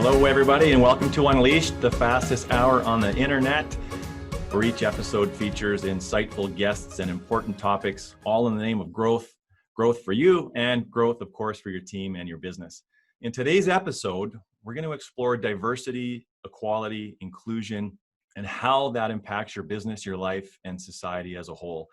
Hello, everybody, and welcome to Unleashed, the fastest hour on the internet, where each episode features insightful guests and important topics, all in the name of growth for you, and growth, of course, for your team and your business. In today's episode, we're going to explore diversity, equality, inclusion, and how that impacts your business, your life, and society as a whole.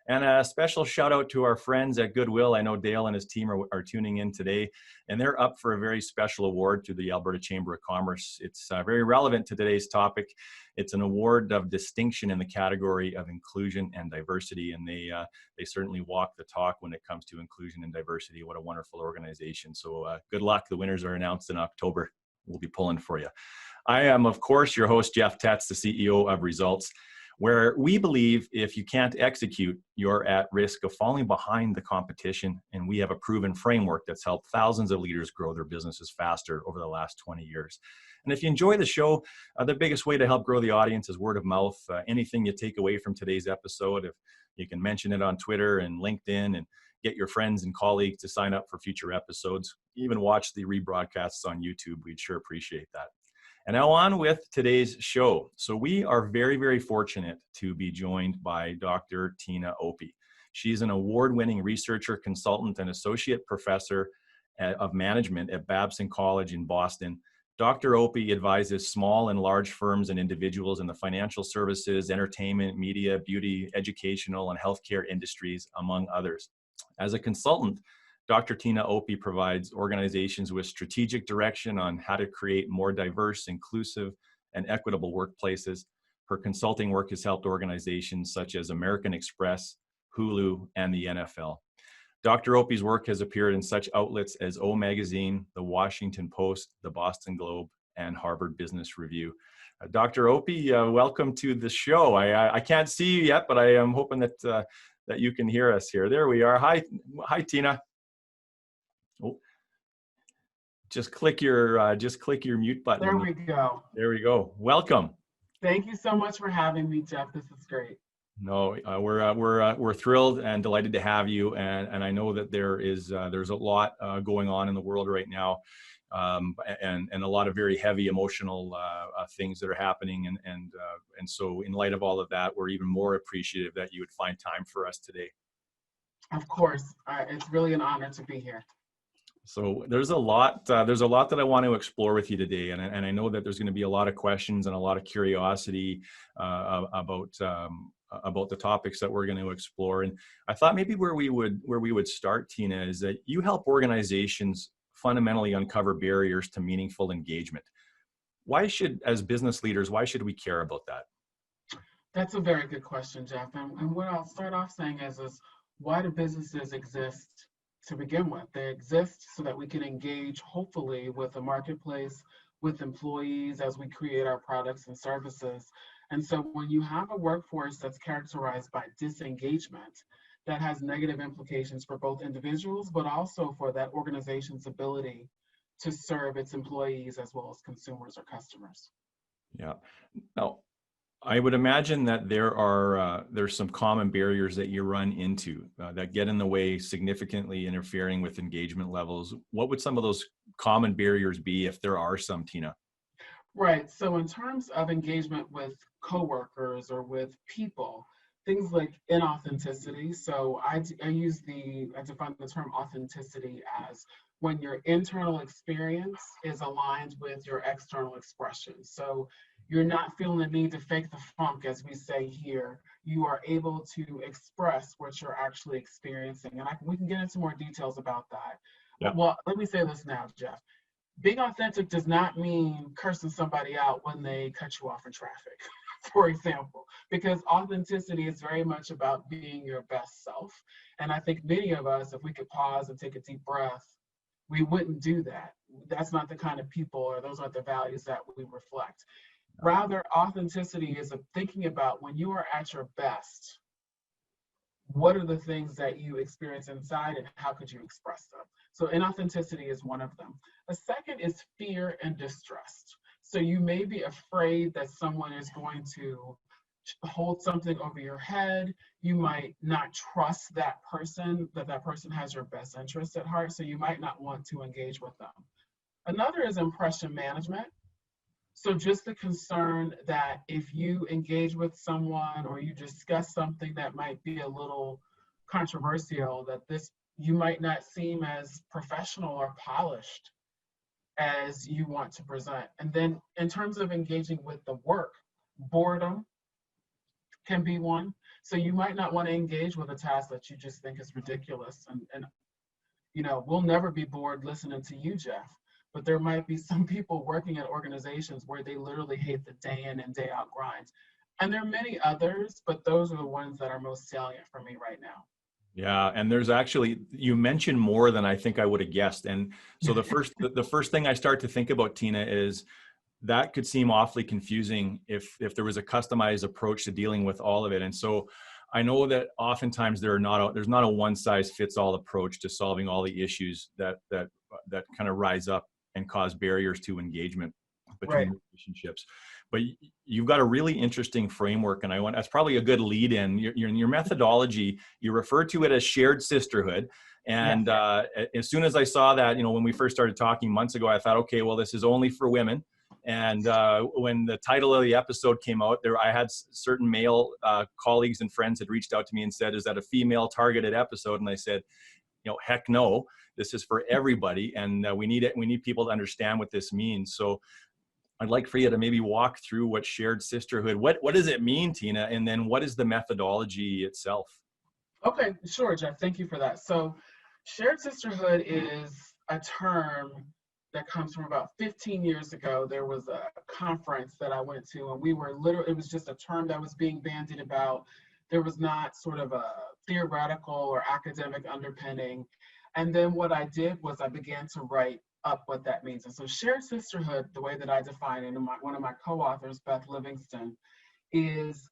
And a special shout out to our friends at Goodwill. I know Dale and his team are tuning in today, and they're up for a very special award through the Alberta Chamber of Commerce. It's very relevant to today's topic. It's an award of distinction in the category of inclusion and diversity, and they certainly walk the talk when it comes to inclusion and diversity. What a wonderful organization. So good luck. The winners are announced in October. We'll be pulling for you. I am, of course, your host, Jeff Tetz, the CEO of Results, where we believe if you can't execute, you're at risk of falling behind the competition. And we have a proven framework that's helped thousands of leaders grow their businesses faster over the last 20 years. And if you enjoy the show, the biggest way to help grow the audience is word of mouth. Anything you take away from today's episode, if you can mention it on Twitter and LinkedIn and get your friends and colleagues to sign up for future episodes, even watch the rebroadcasts on YouTube, we'd sure appreciate that. And now on with today's show. So we are very, very fortunate to be joined by Dr. Tina Opie. She's an award-winning researcher, consultant, and associate professor of management at Babson College in Boston. Dr. Opie advises small and large firms and individuals in the financial services, entertainment, media, beauty, educational, and healthcare industries, among others. As a consultant, Dr. Tina Opie provides organizations with strategic direction on how to create more diverse, inclusive, and equitable workplaces. Her consulting work has helped organizations such as American Express, Hulu, and the NFL. Dr. Opie's work has appeared in such outlets as O Magazine, The Washington Post, The Boston Globe, and Harvard Business Review. Dr. Opie, welcome to the show. I can't see you yet, but I am hoping that you can hear us here. There we are. Hi, Tina. Oh, just click your mute button. There we go. There we go. Welcome. Thank you so much for having me, Jeff. This is great. No, we're thrilled and delighted to have you. And I know that there's a lot going on in the world right now, and a lot of very heavy emotional things that are happening. And so in light of all of that, we're even more appreciative that you would find time for us today. Of course, it's really an honor to be here. So there's a lot that I want to explore with you today, and I know that there's going to be a lot of questions and a lot of curiosity about the topics that we're going to explore. And I thought maybe where we would start, Tina, is that you help organizations fundamentally uncover barriers to meaningful engagement. As business leaders, why should we care about that? That's a very good question, Jeff. And what I'll start off saying is why do businesses exist? To begin with, they exist so that we can engage, hopefully, with the marketplace, with employees as we create our products and services. And so when you have a workforce that's characterized by disengagement, that has negative implications for both individuals, but also for that organization's ability to serve its employees as well as consumers or customers. Yeah. Now, I would imagine that there's some common barriers that you run into that get in the way, significantly interfering with engagement levels. What would some of those common barriers be, if there are some, Tina? Right. So in terms of engagement with coworkers or with people, things like inauthenticity. So I define the term authenticity as when your internal experience is aligned with your external expression. So you're not feeling the need to fake the funk, as we say here. You are able to express what you're actually experiencing. And we can get into more details about that. Yeah. Well, let me say this now, Jeff. Being authentic does not mean cursing somebody out when they cut you off in traffic, for example, because authenticity is very much about being your best self. And I think many of us, if we could pause and take a deep breath, we wouldn't do that. That's not the kind of people, or those aren't the values that we reflect. Rather, authenticity is thinking about when you are at your best, what are the things that you experience inside and how could you express them? So inauthenticity is one of them. A second is fear and distrust. So you may be afraid that someone is going to hold something over your head. You might not trust that person, that person has your best interest at heart. So you might not want to engage with them. Another is impression management. So just the concern that if you engage with someone or you discuss something that might be a little controversial, that this you might not seem as professional or polished as you want to present. And then in terms of engaging with the work, boredom can be one. So you might not want to engage with a task that you just think is ridiculous. And you know, we'll never be bored listening to you, Jeff. But there might be some people working at organizations where they literally hate the day in and day out grind. And there are many others, but those are the ones that are most salient for me right now. Yeah, and there's actually, you mentioned more than I think I would have guessed. And so the first thing I start to think about, Tina, is that could seem awfully confusing if there was a customized approach to dealing with all of it. And so I know that oftentimes there's not a one size fits all approach to solving all the issues that kind of rise up and cause barriers to engagement between Right. relationships. But you've got a really interesting framework, and that's probably a good lead in. Your methodology, you refer to it as shared sisterhood. And Yes. as soon as I saw that, when we first started talking months ago, I thought, okay, well, this is only for women. And when the title of the episode came out, I had certain male colleagues and friends had reached out to me and said, is that a female targeted episode? And I said, heck no, this is for everybody. And we need people to understand what this means. So I'd like for you to maybe walk through what shared sisterhood, what does it mean, Tina? And then what is the methodology itself? Okay, sure, Jeff. Thank you for that. So, shared sisterhood is a term that comes from about 15 years ago. There was a conference that I went to, and we were literally, it was just a term that was being bandied about. There was not sort of a theoretical or academic underpinning. And then what I did was I began to write up what that means. And so, shared sisterhood, the way that I define it, and one of my co authors, Beth Livingston, is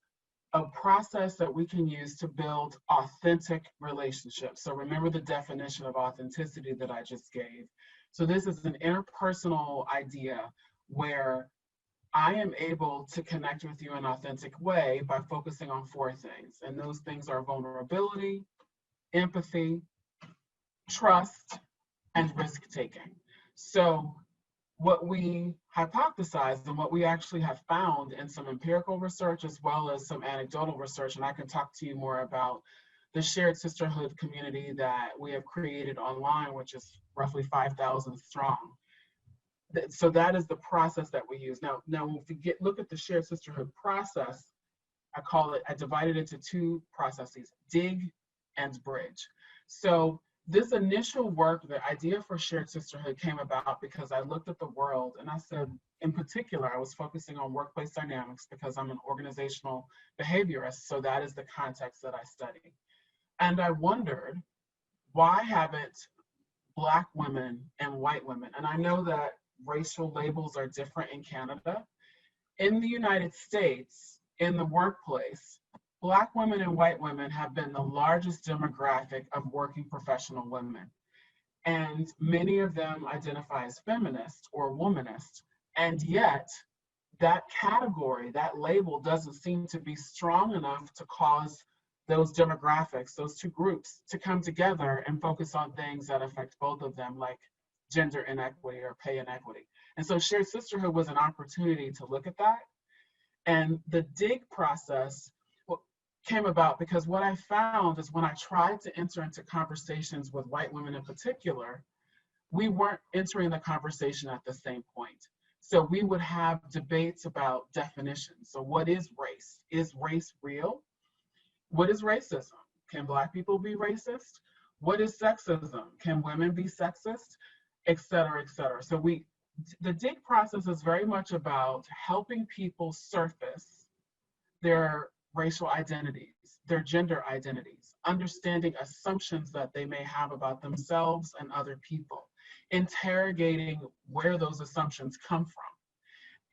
a process that we can use to build authentic relationships. So remember the definition of authenticity that I just gave. So this is an interpersonal idea where I am able to connect with you in an authentic way by focusing on four things. And those things are vulnerability, empathy, trust, and risk taking. So what we hypothesized and what we actually have found in some empirical research as well as some anecdotal research, and I can talk to you more about the shared sisterhood community that we have created online, which is roughly 5,000 strong. So that is the process that we use. Now when we look at the shared sisterhood process, I divide it into two processes, dig and bridge. So this initial work, the idea for shared sisterhood came about because I looked at the world and I said, in particular, I was focusing on workplace dynamics because I'm an organizational behaviorist. So that is the context that I study. And I wondered, why haven't Black women and white women, and I know that racial labels are different in Canada, in the United States, in the workplace, Black women and white women have been the largest demographic of working professional women. And many of them identify as feminist or womanist. And yet, that category, that label doesn't seem to be strong enough to cause those demographics, those two groups, to come together and focus on things that affect both of them, like gender inequity or pay inequity. And so shared sisterhood was an opportunity to look at that. And the dig process came about because what I found is when I tried to enter into conversations with white women in particular, we weren't entering the conversation at the same point. So we would have debates about definitions. So what is race? Is race real? What is racism? Can Black people be racist? What is sexism? Can women be sexist? Et cetera, et cetera. So the dig process is very much about helping people surface their racial identities, their gender identities, understanding assumptions that they may have about themselves and other people, interrogating where those assumptions come from.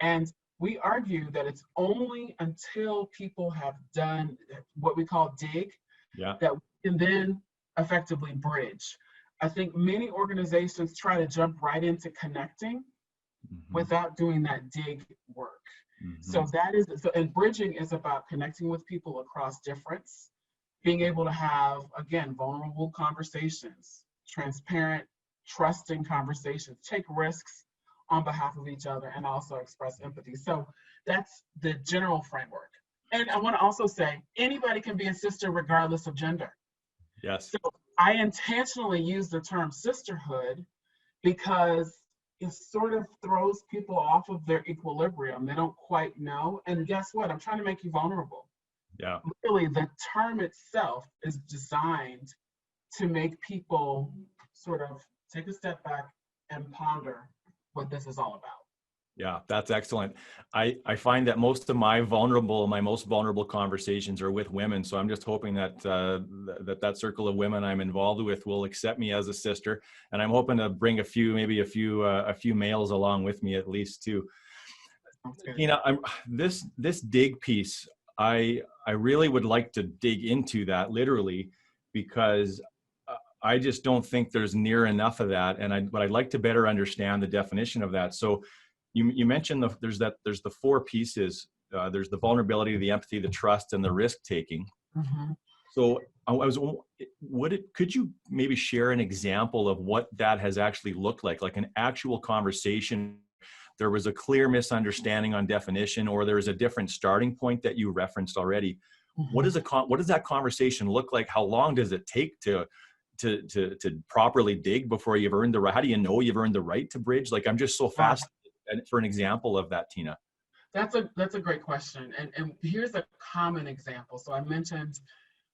And we argue that it's only until people have done what we call dig that we can then effectively bridge. I think many organizations try to jump right into connecting without doing that dig work. So and bridging is about connecting with people across difference, being able to have, again, vulnerable conversations, transparent, trusting conversations, take risks, on behalf of each other and also express empathy. So that's the general framework. And I want to also say anybody can be a sister regardless of gender. Yes. So I intentionally use the term sisterhood because it sort of throws people off of their equilibrium. They don't quite know. And guess what? I'm trying to make you vulnerable. Yeah. Really, the term itself is designed to make people sort of take a step back and ponder what this is all about. Yeah, that's excellent. I find that most of my most vulnerable conversations are with women. So I'm just hoping that that circle of women I'm involved with will accept me as a sister. And I'm hoping to bring a few males along with me at least too. You know, this dig piece, I really would like to dig into that literally, because I just don't think there's near enough of that. And but I'd like to better understand the definition of that. So you mentioned there's the four pieces. There's the vulnerability, the empathy, the trust, and the risk taking. Mm-hmm. So could you maybe share an example of what that has actually looked like an actual conversation? There was a clear misunderstanding on definition, or there is a different starting point that you referenced already. Mm-hmm. What does that conversation look like? How long does it take to properly dig before you've earned the right? How do you know you've earned the right to bridge? Like, I'm just so fascinated for an example of that, Tina. That's a great question. And here's a common example. So I mentioned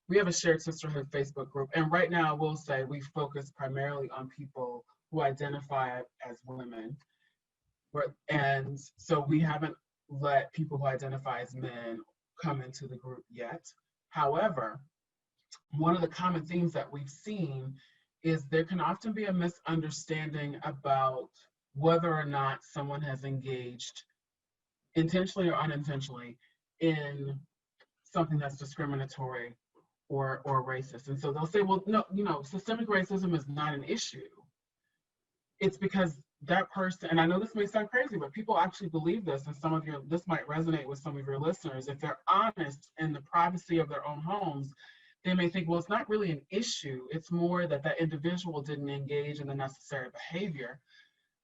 we have a Shared Sisterhood Facebook group. And right now I will say we focus primarily on people who identify as women. And so we haven't let people who identify as men come into the group yet. However, one of the common themes that we've seen is there can often be a misunderstanding about whether or not someone has engaged intentionally or unintentionally in something that's discriminatory or racist. And so they'll say, well, no, systemic racism is not an issue. It's because that person, and I know this may sound crazy, but people actually believe this, and this might resonate with some of your listeners. If they're honest in the privacy of their own homes, they may think, well, it's not really an issue. It's more that individual didn't engage in the necessary behavior.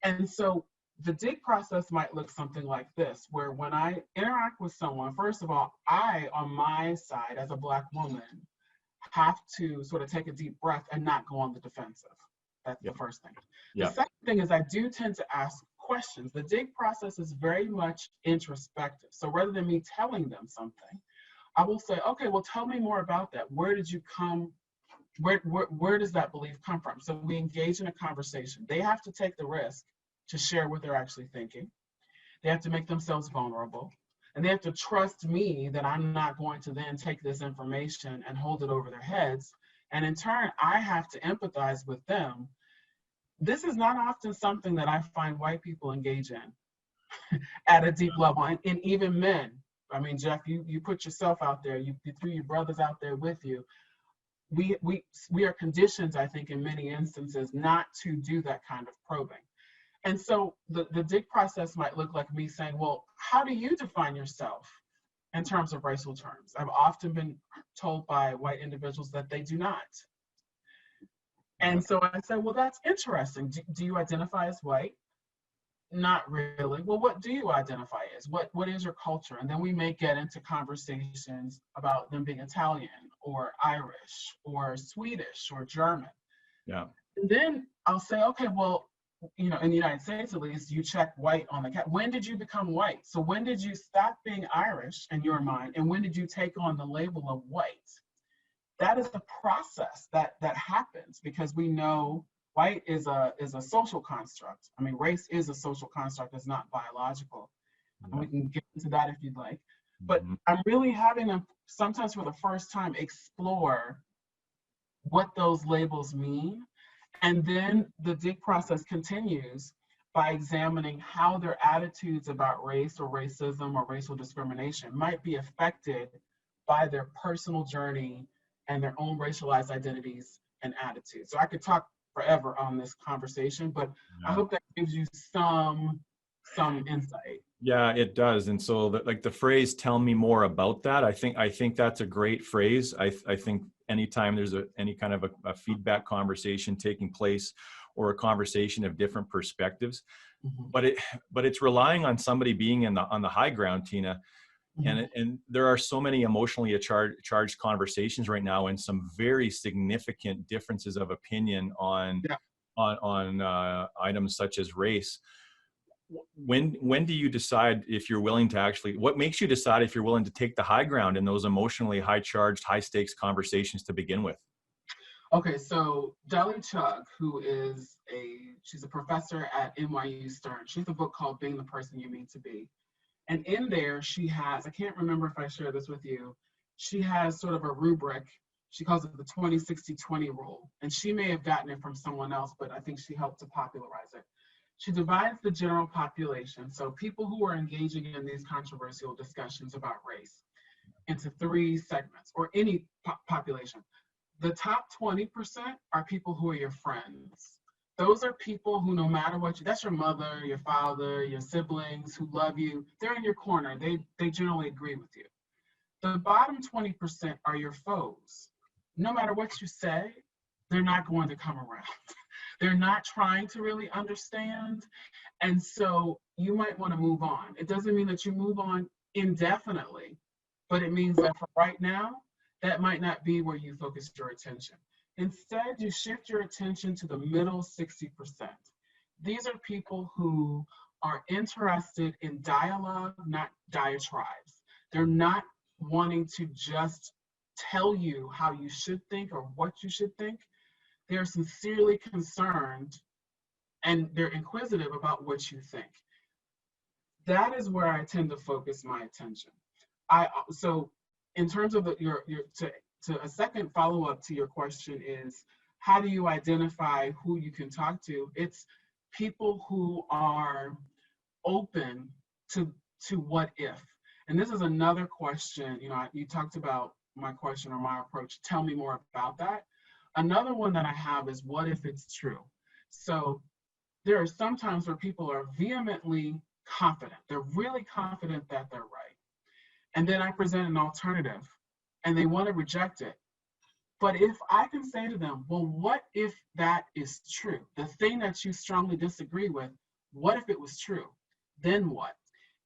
And so the dig process might look something like this, where when I interact with someone, first of all, I, on my side, as a Black woman, have to sort of take a deep breath and not go on the defensive. That's the first thing. The second thing is I do tend to ask questions. The dig process is very much introspective. So rather than me telling them something, I will say, okay, well, tell me more about that. Where did you come? Where does that belief come from? So we engage in a conversation. They have to take the risk to share what they're actually thinking. They have to make themselves vulnerable. And they have to trust me that I'm not going to then take this information and hold it over their heads. And in turn, I have to empathize with them. This is not often something that I find white people engage in at a deep level, and even men. I mean, Jeff, you put yourself out there, you threw your brothers out there with you. We are conditioned, I think, in many instances, not to do that kind of probing. And so the dig process might look like me saying, well, how do you define yourself in terms of racial terms? I've often been told by white individuals that they do not. And so I said, well, that's interesting. Do you identify as white? Not really. Well, what do you identify as? What is your culture? And then we may get into conversations about them being Italian or Irish or Swedish or German. Yeah. And then I'll say, okay, well, in the United States, at least, you check white on the cat. When did you become white? So when did you stop being Irish in your mind? And when did you take on the label of white? That is the process that happens, because we know white is a social construct. I mean, race is a social construct. It's not biological. Yeah. And we can get into that if you'd like. But I'm really having them sometimes for the first time explore what those labels mean. And then the dig process continues by examining how their attitudes about race or racism or racial discrimination might be affected by their personal journey and their own racialized identities and attitudes. So I could talk forever on this conversation, but I hope that gives you some insight. Yeah, it does. And so the phrase, tell me more about that, I think that's a great phrase. I think anytime there's any kind of a feedback conversation taking place or a conversation of different perspectives. Mhm. But it's relying on somebody being on the high ground, Tina. Mhm. And there are so many emotionally charged conversations right now, and some very significant differences of opinion on Yeah. items such as race. When do you decide if you're willing to actually, what makes you decide if you're willing to take the high ground in those emotionally high charged, high stakes conversations to begin with? Okay, so Dolly Chugg, she's a professor at NYU Stern. She has a book called Being the Person You Mean to Be. And in there, she has, I can't remember if I shared this with you, she has sort of a rubric. She calls it the 20-60-20 rule. And she may have gotten it from someone else, but I think she helped to popularize it. She divides the general population, so people who are engaging in these controversial discussions about race, into three segments, or any population. The top 20% are people who are your friends. Those are people who, no matter what, that's your mother, your father, your siblings who love you. They're in your corner. They generally agree with you. The bottom 20% are your foes. No matter what you say, they're not going to come around. They're not trying to really understand. And so you might want to move on. It doesn't mean that you move on indefinitely, but it means that for right now, that might not be where you focus your attention. Instead, you shift your attention to the middle 60%. These are people who are interested in dialogue, not diatribes. They're not wanting to just tell you how you should think or what you should think. They're sincerely concerned and they're inquisitive about what you think. That is where I tend to focus my attention. So in terms of to a second follow-up to your question is, how do you identify who you can talk to? It's people who are open to what if. And this is another question, you talked about my question or my approach. Tell me more about that. Another one that I have is, what if it's true? So there are some times where people are vehemently confident. They're really confident that they're right. And then I present an alternative and they want to reject it. But if I can say to them, well, what if that is true? The thing that you strongly disagree with, what if it was true? Then what?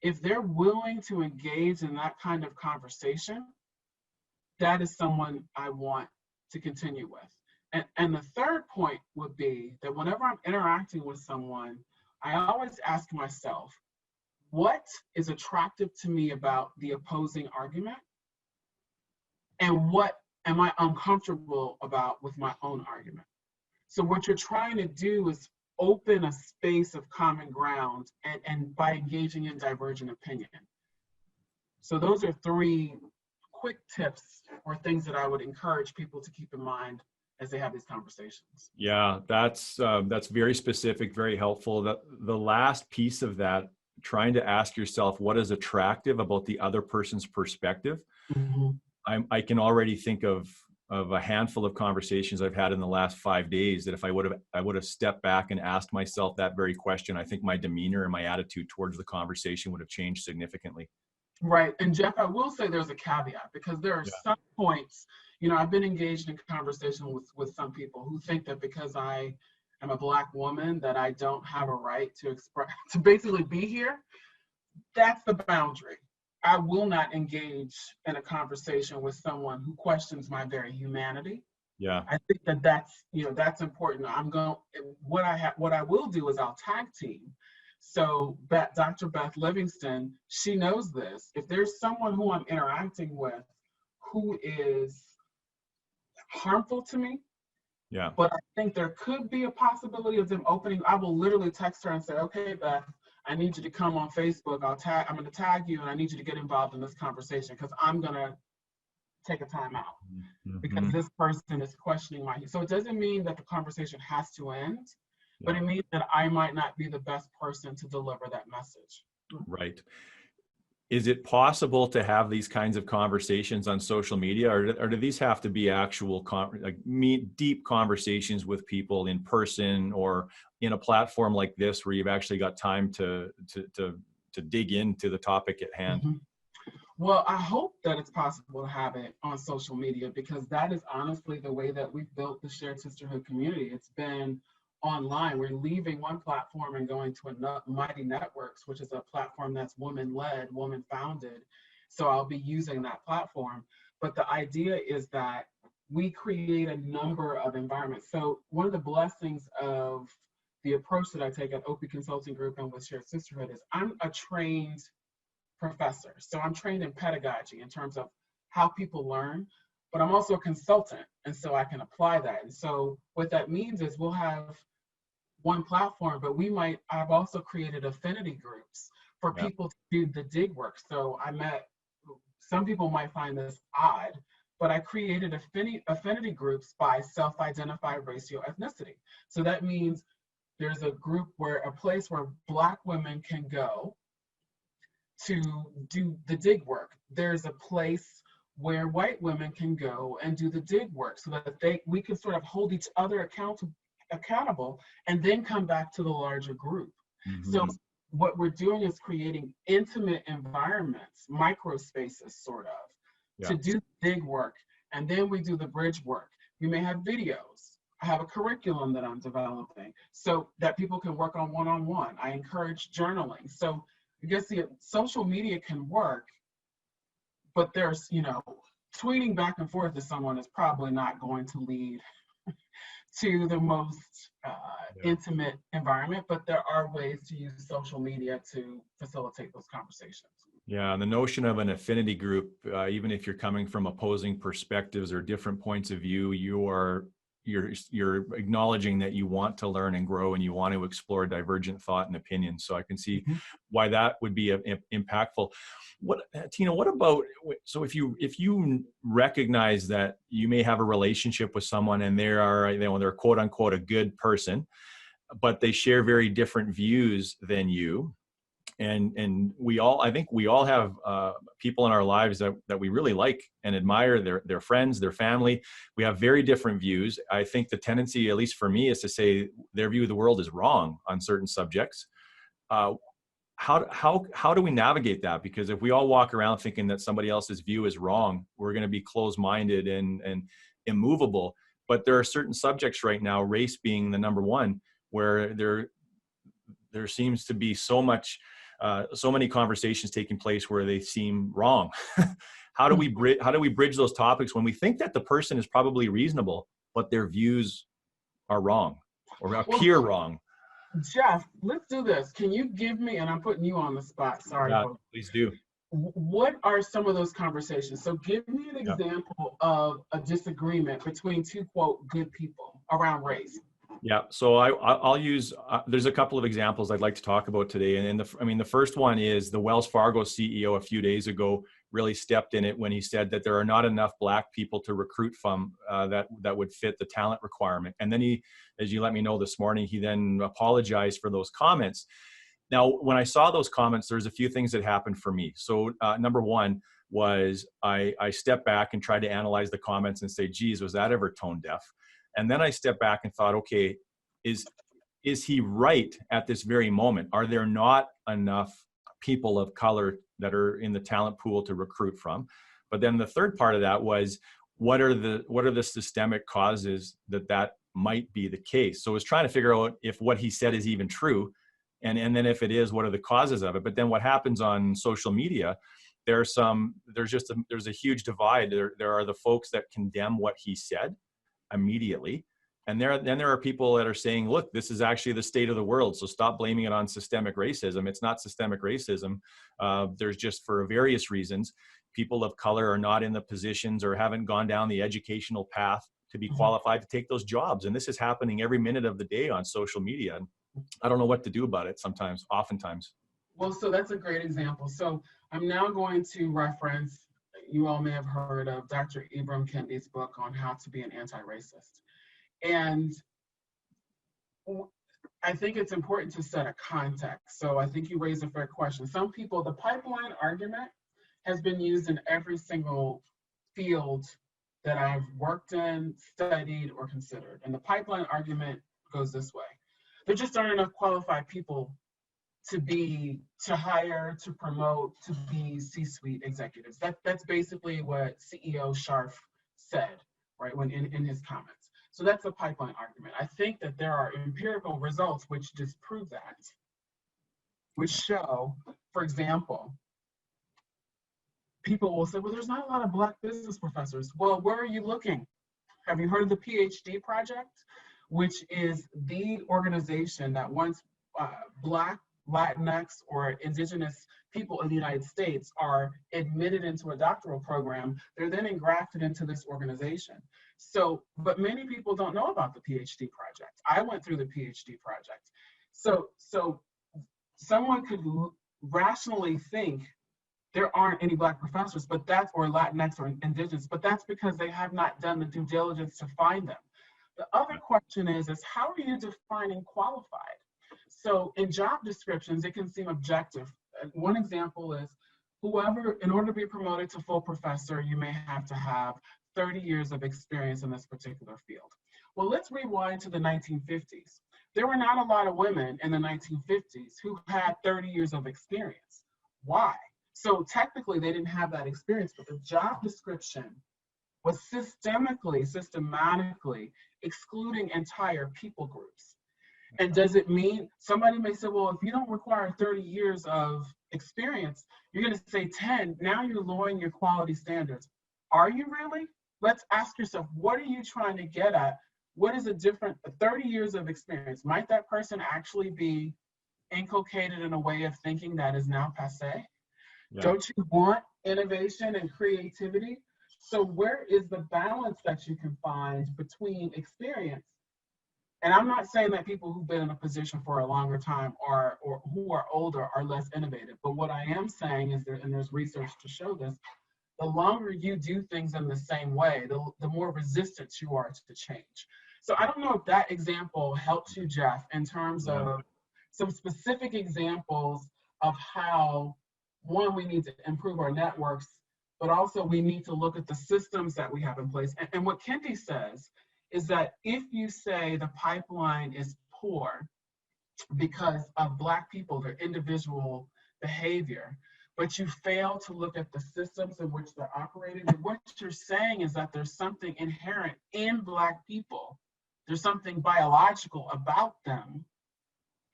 If they're willing to engage in that kind of conversation, that is someone I want to continue with. And the third point would be that whenever I'm interacting with someone, I always ask myself, what is attractive to me about the opposing argument? And what am I uncomfortable about with my own argument? So what you're trying to do is open a space of common ground and by engaging in divergent opinion. So those are three quick tips or things that I would encourage people to keep in mind as they have these conversations. Yeah, that's very specific, very helpful. The last piece of that, trying to ask yourself what is attractive about the other person's perspective. Mm-hmm. I can already think of a handful of conversations I've had in the last 5 days that if I would have stepped back and asked myself that very question, I think my demeanor and my attitude towards the conversation would have changed significantly. Right. And Jeff, I will say there's a caveat, because there are some points, I've been engaged in conversation with some people who think that because I am a Black woman that I don't have a right to express, to basically be here. That's the boundary. I will not engage in a conversation with someone who questions my very humanity. Yeah. I think that's important. What I will do is I'll tag team. So Dr. Beth Livingston, she knows this. If there's someone who I'm interacting with who is harmful to me, but I think there could be a possibility of them opening, I will literally text her and say, okay, Beth, I need you to come on Facebook. I'm going to tag you and I need you to get involved in this conversation because I'm going to take a time out. Mm-hmm. Because this person is questioning so it doesn't mean that the conversation has to end, but it means that I might not be the best person to deliver that message. Right. Is it possible to have these kinds of conversations on social media, or do these have to be actual deep conversations with people in person, or in a platform like this where you've actually got time to dig into the topic at hand? Mm-hmm. Well, I hope that it's possible to have it on social media, because that is honestly the way that we've built the Shared Sisterhood community. It's been online. We're leaving one platform and going to Mighty Networks, which is a platform that's woman-led, woman-founded. So I'll be using that platform. But the idea is that we create a number of environments. So one of the blessings of the approach that I take at Opie Consulting Group and with Shared Sisterhood is I'm a trained professor. So I'm trained in pedagogy in terms of how people learn, but I'm also a consultant. And so I can apply that. And so what that means is we'll have one platform, but I've also created affinity groups for people to do the dig work. So some people might find this odd, but I created affinity groups by self-identified racial ethnicity. So that means there's a place where Black women can go to do the dig work. There's a place where white women can go and do the dig work, so that we can sort of hold each other accountable and then come back to the larger group. Mm-hmm. So what we're doing is creating intimate environments, micro spaces sort of, to do dig work. And then we do the bridge work. We may have videos. I have a curriculum that I'm developing so that people can work on one-on-one. I encourage journaling. So I guess the social media can work, but there's, tweeting back and forth to someone is probably not going to lead to the most intimate environment, but there are ways to use social media to facilitate those conversations. Yeah, and the notion of an affinity group, even if you're coming from opposing perspectives or different points of view, you're acknowledging that you want to learn and grow and you want to explore divergent thought and opinion. So I can see why that would be impactful. Tina, what about, so if you recognize that you may have a relationship with someone and they're quote unquote a good person, but they share very different views than you, and I think we all have people in our lives that we really like and admire, their friends, their family. We have very different views. I think the tendency, at least for me, is to say their view of the world is wrong on certain subjects. How do we navigate that? Because if we all walk around thinking that somebody else's view is wrong, we're going to be closed-minded and immovable. But there are certain subjects right now, race being the number one, where there seems to be so many conversations taking place where they seem wrong. How do we bridge those topics when we think that the person is probably reasonable, but their views are wrong or appear wrong? Jeff, let's do this. Can you give me, and I'm putting you on the spot, sorry. Yeah, please do. What are some of those conversations? So give me an example of a disagreement between two, quote, good people around race. Yeah, so I'll use, there's a couple of examples I'd like to talk about today. And the first one is the Wells Fargo CEO a few days ago really stepped in it when he said that there are not enough Black people to recruit from that would fit the talent requirement. And then he, as you let me know this morning, he then apologized for those comments. Now, when I saw those comments, there's a few things that happened for me. So number one was I stepped back and tried to analyze the comments and say, geez, was that ever tone deaf? And then I stepped back and thought, okay, is he right at this very moment? Are there not enough people of color that are in the talent pool to recruit from? But then the third part of that was, what are the systemic causes that might be the case? So I was trying to figure out if what he said is even true. And then if it is, what are the causes of it? But then what happens on social media, there's a huge divide. There are the folks that condemn what he said immediately. And then there are people that are saying, look, this is actually the state of the world, so stop blaming it on systemic racism. It's not systemic racism. There's just, for various reasons, people of color are not in the positions or haven't gone down the educational path to be qualified to take those jobs. And this is happening every minute of the day on social media. And I don't know what to do about it oftentimes. Well, so that's a great example. So I'm now going to reference, you all may have heard of Dr. Ibram Kendi's book on how to be an anti-racist. And I think it's important to set a context. So I think you raised a fair question. Some people, the pipeline argument has been used in every single field that I've worked in, studied, or considered. And the pipeline argument goes this way. There just aren't enough qualified people to hire, to promote, to be C-suite executives. That's basically what CEO Scharf said, right, when in his comments. So that's a pipeline argument. I think that there are empirical results which disprove that, which show, for example, people will say, well, there's not a lot of Black business professors. Well, where are you looking? Have you heard of the PhD Project, which is the organization that wants Black, Latinx, or Indigenous people in the United States are admitted into a doctoral program, they're then engrafted into this organization. So, but many people don't know about the PhD Project. I went through the PhD Project. So someone could rationally think there aren't any Black professors, but that's, or Latinx or Indigenous, but that's because they have not done the due diligence to find them. The other question is how are you defining qualified? So in job descriptions, it can seem objective. One example is whoever, in order to be promoted to full professor, you may have to have 30 years of experience in this particular field. Well, let's rewind to the 1950s. There were not a lot of women in the 1950s who had 30 years of experience. Why? So technically they didn't have that experience, but the job description was systematically excluding entire people groups. And does it mean, somebody may say, well, if you don't require 30 years of experience, you're gonna say 10, now you're lowering your quality standards. Are you really? Let's ask yourself, what are you trying to get at? What is a different, 30 years of experience? Might that person actually be inculcated in a way of thinking that is now passé? Yeah. Don't you want innovation and creativity? So where is the balance that you can find between experience? And I'm not saying that people who've been in a position for a longer time or who are older are less innovative, but what I am saying is and there's research to show this, the longer you do things in the same way, the more resistant you are to change. So I don't know if that example helps you, Jeff, in terms of some specific examples of how, one, we need to improve our networks, but also we need to look at the systems that we have in place. And what Kendi says is that if you say the pipeline is poor because of Black people, their individual behavior, but you fail to look at the systems in which they're operating, and what you're saying is that there's something inherent in Black people, there's something biological about them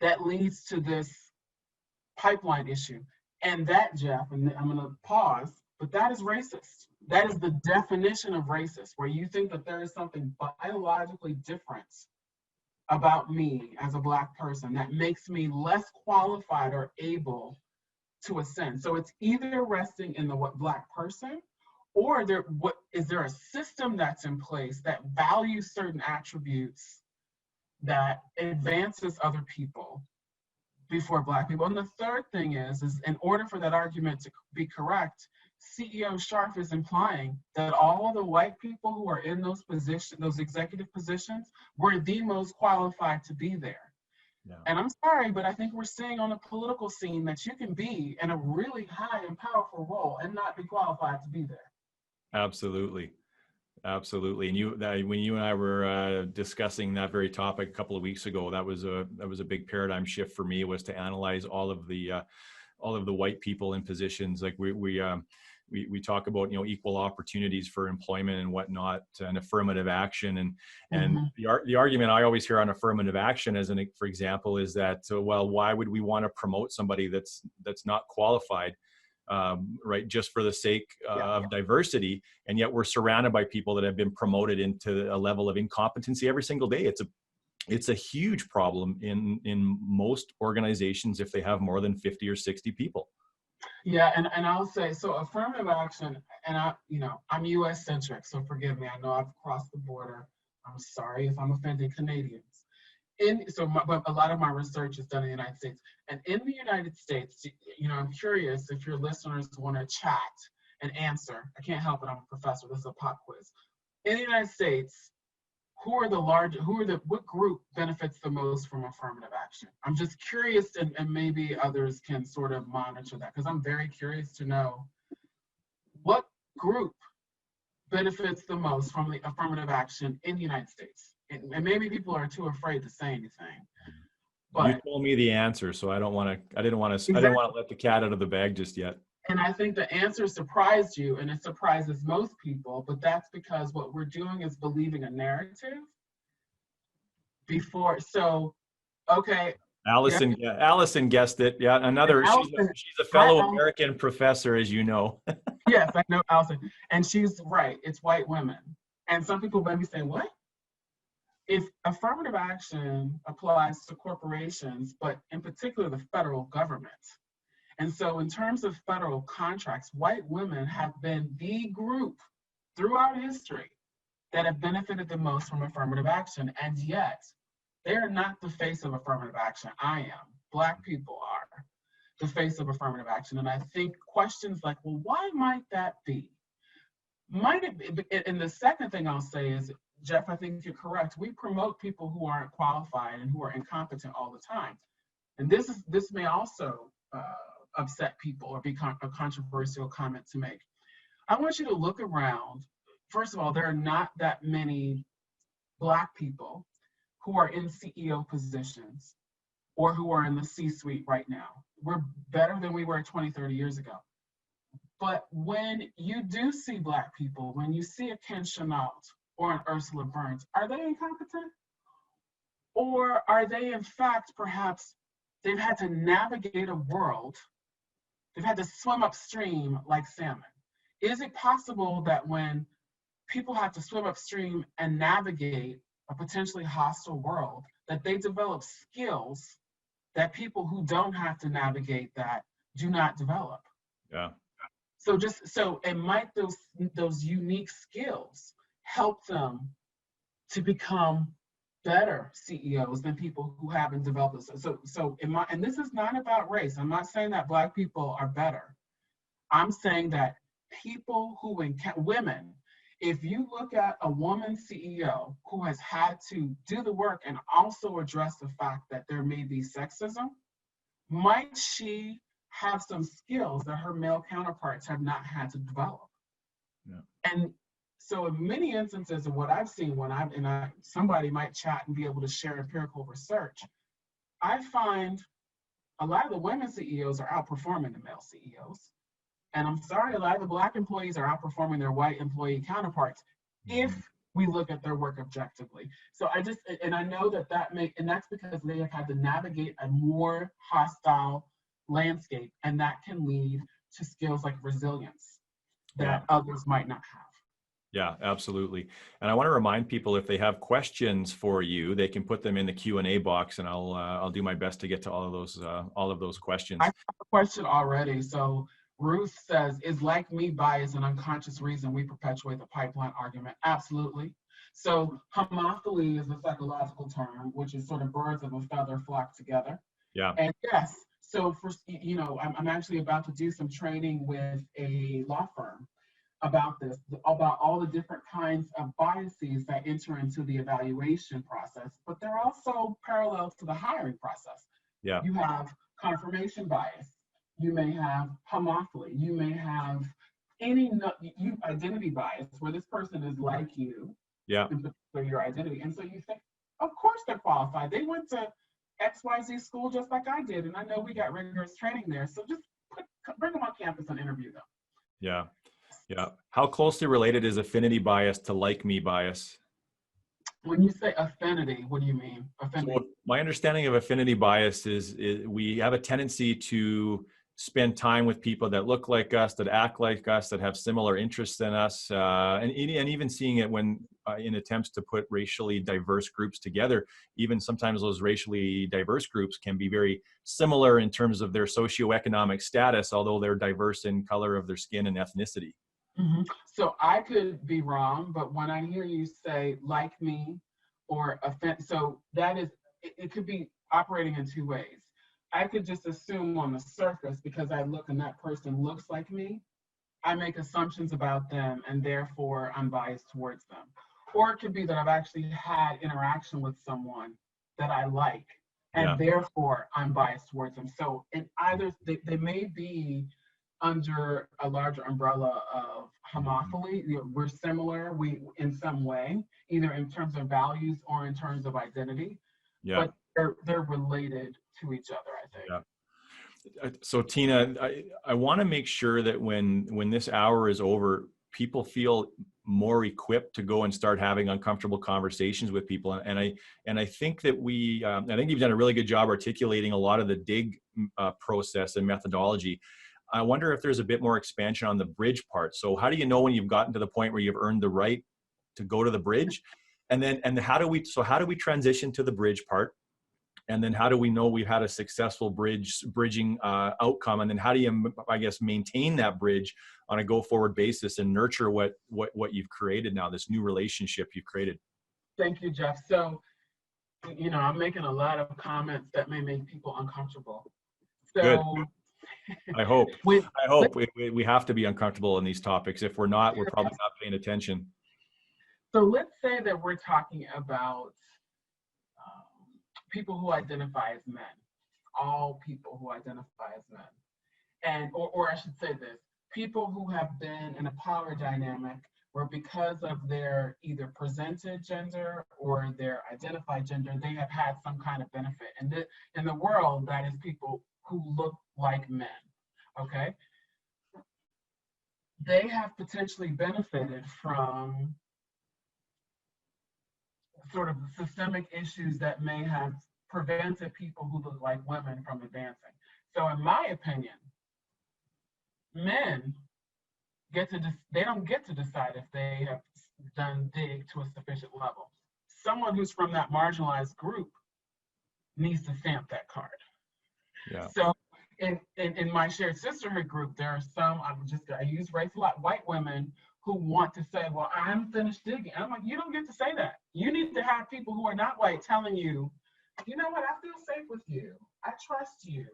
that leads to this pipeline issue. And that, Jeff, and I'm gonna pause, but that is racist. That is the definition of racist, where you think that there is something biologically different about me as a Black person that makes me less qualified or able to ascend. So it's either resting in the Black person, or is there a system that's in place that values certain attributes that advances other people before Black people. And the third thing is in order for that argument to be correct, CEO Scharf is implying that all of the white people who are in those positions, those executive positions, were the most qualified to be there. Yeah. And I'm sorry, but I think we're seeing on the political scene that you can be in a really high and powerful role and not be qualified to be there. Absolutely. Absolutely. And when you and I were discussing that very topic a couple of weeks ago, that was a big paradigm shift for me, was to analyze all of the white people in positions. Like we talk about, equal opportunities for employment and whatnot, and affirmative action. And the argument I always hear on affirmative action, for example, is that, well, why would we want to promote somebody that's not qualified? Right, just for the sake of diversity, and yet we're surrounded by people that have been promoted into a level of incompetency every single day. It's a huge problem in most organizations if they have more than 50 or 60 people. Yeah, and I'll say, so affirmative action, and I'm US centric, so forgive me. I know I've crossed the border. I'm sorry if I'm offending Canadians. But a lot of my research is done in the United States. And in the United States, I'm curious if your listeners want to chat and answer. I can't help it, I'm a professor, this is a pop quiz. In the United States, what group benefits the most from affirmative action? I'm just curious, and maybe others can sort of monitor that, because I'm very curious to know what group benefits the most from the affirmative action in the United States. And maybe people are too afraid to say anything. You But told me the answer, so I didn't want to exactly. let the cat out of the bag just yet. And I think the answer surprised you, and it surprises most people, but that's because what we're doing is believing a narrative before. So, okay, Jeff, Allison guessed it. Yeah, and another. Allison, She's a hi, fellow Allison. American professor, as you know. Yes, I know Allison. And she's right, it's white women. And some people may be saying, what? If affirmative action applies to corporations, but in particular the federal government. And so in terms of federal contracts, white women have been the group throughout history that have benefited the most from affirmative action. And yet they are not the face of affirmative action. I am. Black people are the face of affirmative action. And I think questions like, well, why might that be? Might it be? And the second thing I'll say is, Jeff, I think you're correct. We promote people who aren't qualified and who are incompetent all the time. And this may also upset people or be a controversial comment to make. I want you to look around. First of all, there are not that many Black people who are in CEO positions or who are in the C-suite right now. We're better than we were 20, 30 years ago. But when you do see Black people, when you see a Ken Chenault or an Ursula Burns, are they incompetent? Or are they in fact, perhaps, they've had to navigate a world, they've had to swim upstream like salmon. Is it possible that when people have to swim upstream and navigate a potentially hostile world, that they develop skills that people who don't have to navigate that do not develop? Yeah. So it might those unique skills help them to become better CEOs than people who haven't developed this. And this is not about race. I'm not saying that Black people are better. I'm saying that people who women, if you look at a woman CEO who has had to do the work and also address the fact that there may be sexism, might she have some skills that her male counterparts have not had to develop? Yeah. And so in many instances of what I've seen somebody might chat and be able to share empirical research, I find a lot of the women CEOs are outperforming the male CEOs. And I'm sorry, a lot of the Black employees are outperforming their white employee counterparts if we look at their work objectively. So I know and that's because they have had to navigate a more hostile landscape, and that can lead to skills like resilience that others might not have. Yeah, absolutely. And I want to remind people, if they have questions for you, they can put them in the Q&A box, and I'll do my best to get to all of those questions. I have a question already. So Ruth says, is like me bias an unconscious reason we perpetuate the pipeline argument? Absolutely. So homophily is a psychological term, which is sort of birds of a feather flock together. Yeah. And yes, so I'm actually about to do some training with a law firm about this, about all the different kinds of biases that enter into the evaluation process, but they're also parallel to the hiring process. Yeah. You have confirmation bias, you may have homophily, you may have identity bias, where this person is like you, in particular your identity. And so you think, of course they're qualified. They went to XYZ school just like I did, and I know we got rigorous training there. So just bring them on campus and interview them. Yeah. Yeah. How closely related is affinity bias to like me bias? When you say affinity, what do you mean? Affinity. So my understanding of affinity bias is we have a tendency to spend time with people that look like us, that act like us, that have similar interests than us, and even seeing it when in attempts to put racially diverse groups together. Even sometimes those racially diverse groups can be very similar in terms of their socioeconomic status, although they're diverse in color of their skin and ethnicity. Mm-hmm. So I could be wrong, but when I hear you say like me or so that is, it could be operating in two ways. I could just assume on the surface, because I look and that person looks like me, I make assumptions about them and therefore I'm biased towards them. Or it could be that I've actually had interaction with someone that I like, and therefore I'm biased towards them. So in either, they may be under a larger umbrella of homophily. We're similar, in some way, either in terms of values or in terms of identity. Yeah. But they're related to each other, I think. Yeah. So Tina, I want to make sure that when this hour is over, people feel more equipped to go and start having uncomfortable conversations with people. And I think that I think you've done a really good job articulating a lot of the dig process and methodology. I wonder if there's a bit more expansion on the bridge part. So how do you know when you've gotten to the point where you've earned the right to go to the bridge? And how do we transition to the bridge part? And then how do we know we've had a successful bridging outcome? And then how do you, I guess, maintain that bridge on a go forward basis and nurture what you've created now, this new relationship you've created? Thank you, Jeff. So, I'm making a lot of comments that may make people uncomfortable. So, good. I hope. we have to be uncomfortable in these topics. If we're not, we're probably not paying attention. So let's say that we're talking about people who identify as men, all people who identify as men. And, or I should say this, people who have been in a power dynamic where because of their either presented gender or their identified gender, they have had some kind of benefit. And in the world, that is people who look like men, okay? They have potentially benefited from sort of systemic issues that may have prevented people who look like women from advancing. So in my opinion, men they don't get to decide if they have done dig to a sufficient level. Someone who's from that marginalized group needs to stamp that card. Yeah. So in my Shared Sisterhood group, there are some, I use race a lot, white women who want to say, well, I'm finished digging. I'm like, you don't get to say that. You need to have people who are not white telling you, you know what, I feel safe with you. I trust you.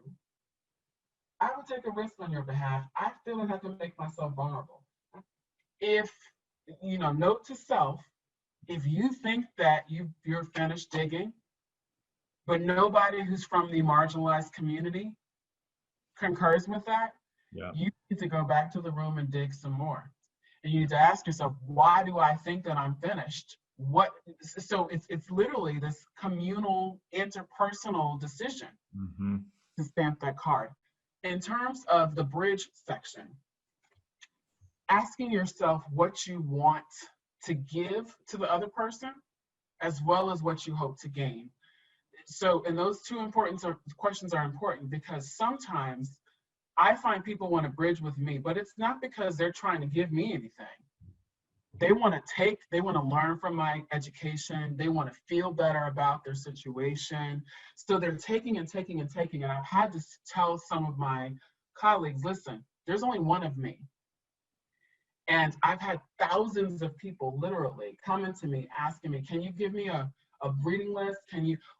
I would take a risk on your behalf. I feel like I can make myself vulnerable. If, note to self, if you think that you're finished digging, but nobody who's from the marginalized community concurs with that, yeah, you need to go back to the room and dig some more. And you need to ask yourself, why do I think that I'm finished? So it's literally this communal, interpersonal decision to stamp that card. In terms of the bridge section, asking yourself what you want to give to the other person, as well as what you hope to gain. So, and those two questions are important because sometimes I find people want to bridge with me, but it's not because they're trying to give me anything. They want to learn from my education. They want to feel better about their situation. So they're taking and taking and taking. And I've had to tell some of my colleagues, listen, there's only one of me. And I've had thousands of people literally coming to me asking me, can you give me a reading list?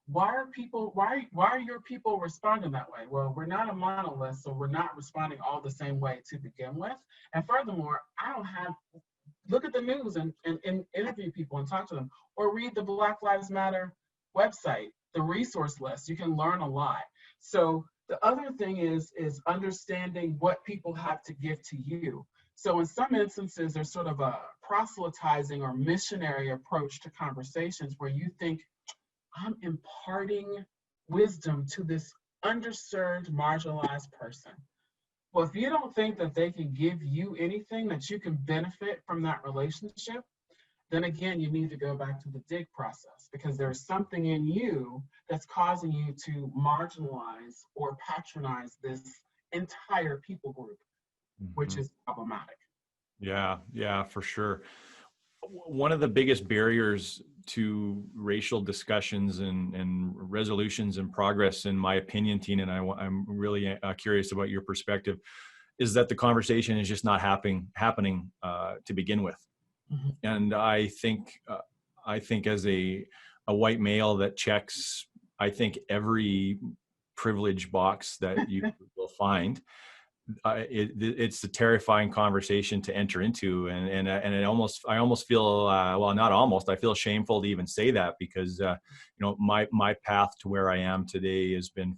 Why are your people responding that way? Well, we're not a monolith, so we're not responding all the same way to begin with. And furthermore, look at the news and interview people and talk to them, or read the Black Lives Matter website, the resource list. You can learn a lot. So the other thing is understanding what people have to give to you. So in some instances, there's sort of a proselytizing or missionary approach to conversations where you think, I'm imparting wisdom to this underserved, marginalized person. Well, if you don't think that they can give you anything that you can benefit from that relationship, then again, you need to go back to the dig process because there's something in you that's causing you to marginalize or patronize this entire people group, which is problematic. Yeah, for sure. One of the biggest barriers to racial discussions and resolutions and progress, in my opinion, Tina, and I'm really curious about your perspective, is that the conversation is just not happening to begin with. Mm-hmm. And I think as a white male that checks, I think every privilege box that you will find, it's a terrifying conversation to enter into, and I almost feel I feel shameful to even say that because my path to where I am today has been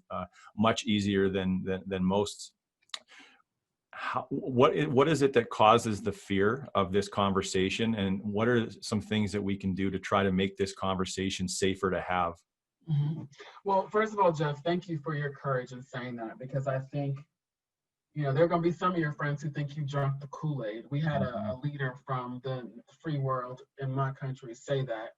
much easier than most. What is it that causes the fear of this conversation, and what are some things that we can do to try to make this conversation safer to have? Mhm. Well, first of all, Jeff, thank you for your courage in saying that, because I think, there are going to be some of your friends who think you drunk the Kool-Aid. We had Mhm. a leader from the free world in my country say that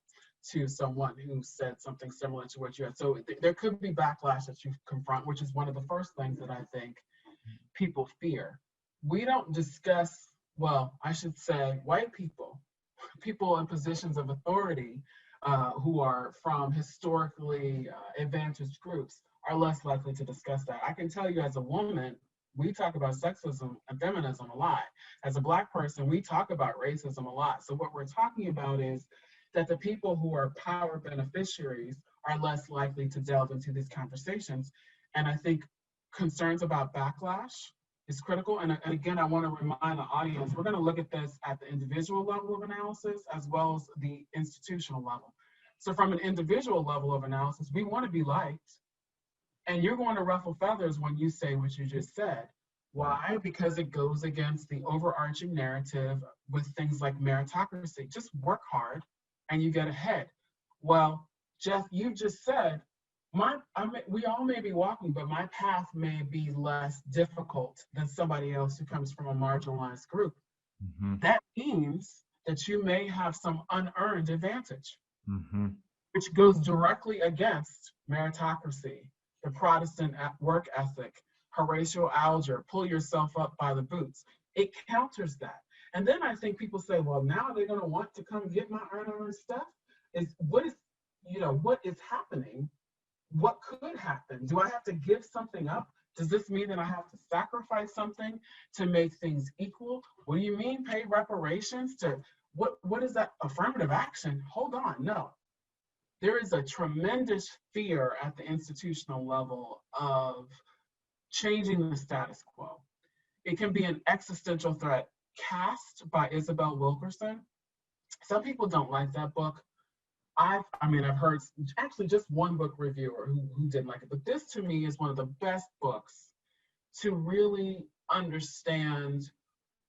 to someone who said something similar to what you had. So there could be backlash that you confront, which is one of the first things that I think people fear. We don't discuss, well, I should say, white people, people in positions of authority who are from historically advantaged groups are less likely to discuss that. I can tell you, as a woman, we talk about sexism and feminism a lot. As a Black person, we talk about racism a lot. So what we're talking about is that the people who are power beneficiaries are less likely to delve into these conversations. And I think concerns about backlash is critical. And again, I want to remind the audience, we're going to look at this at the individual level of analysis as well as the institutional level. So from an individual level of analysis, we want to be liked. And you're going to ruffle feathers when you say what you just said. Why? Because it goes against the overarching narrative with things like meritocracy. Just work hard and you get ahead. Well, Jeff, you just said, we all may be walking, but my path may be less difficult than somebody else who comes from a marginalized group. Mhm. That means that you may have some unearned advantage, Mhm. which goes directly against meritocracy, the Protestant work ethic, Horatio Alger, pull yourself up by the boots. It counters that. And then I think people say, well, now they're going to want to come get my unearned stuff. What is happening? What could happen? Do I have to give something up? Does this mean that I have to sacrifice something to make things equal? What do you mean pay reparations to what is that affirmative action? Hold on, no. There is a tremendous fear at the institutional level of changing the status quo. It can be an existential threat. Cast by Isabel Wilkerson. Some people don't like that book. I've heard actually just one book reviewer who didn't like it, but this to me is one of the best books to really understand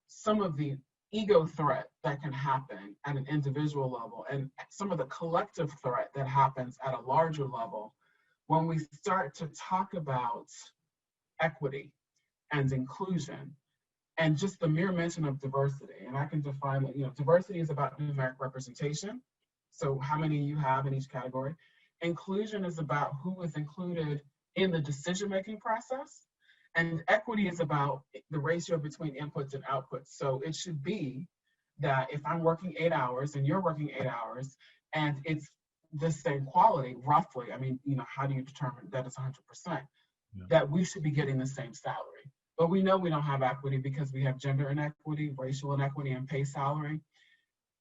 some of the ego threat that can happen at an individual level and some of the collective threat that happens at a larger level when we start to talk about equity and inclusion and just the mere mention of diversity. And I can define that, diversity is about numeric representation. So how many you have in each category. Inclusion is about who is included in the decision-making process. And equity is about the ratio between inputs and outputs. So it should be that if I'm working 8 hours and you're working 8 hours and it's the same quality, roughly, how do you determine that it's 100%? Yeah. That we should be getting the same salary. But we know we don't have equity because we have gender inequity, racial inequity, and pay salary.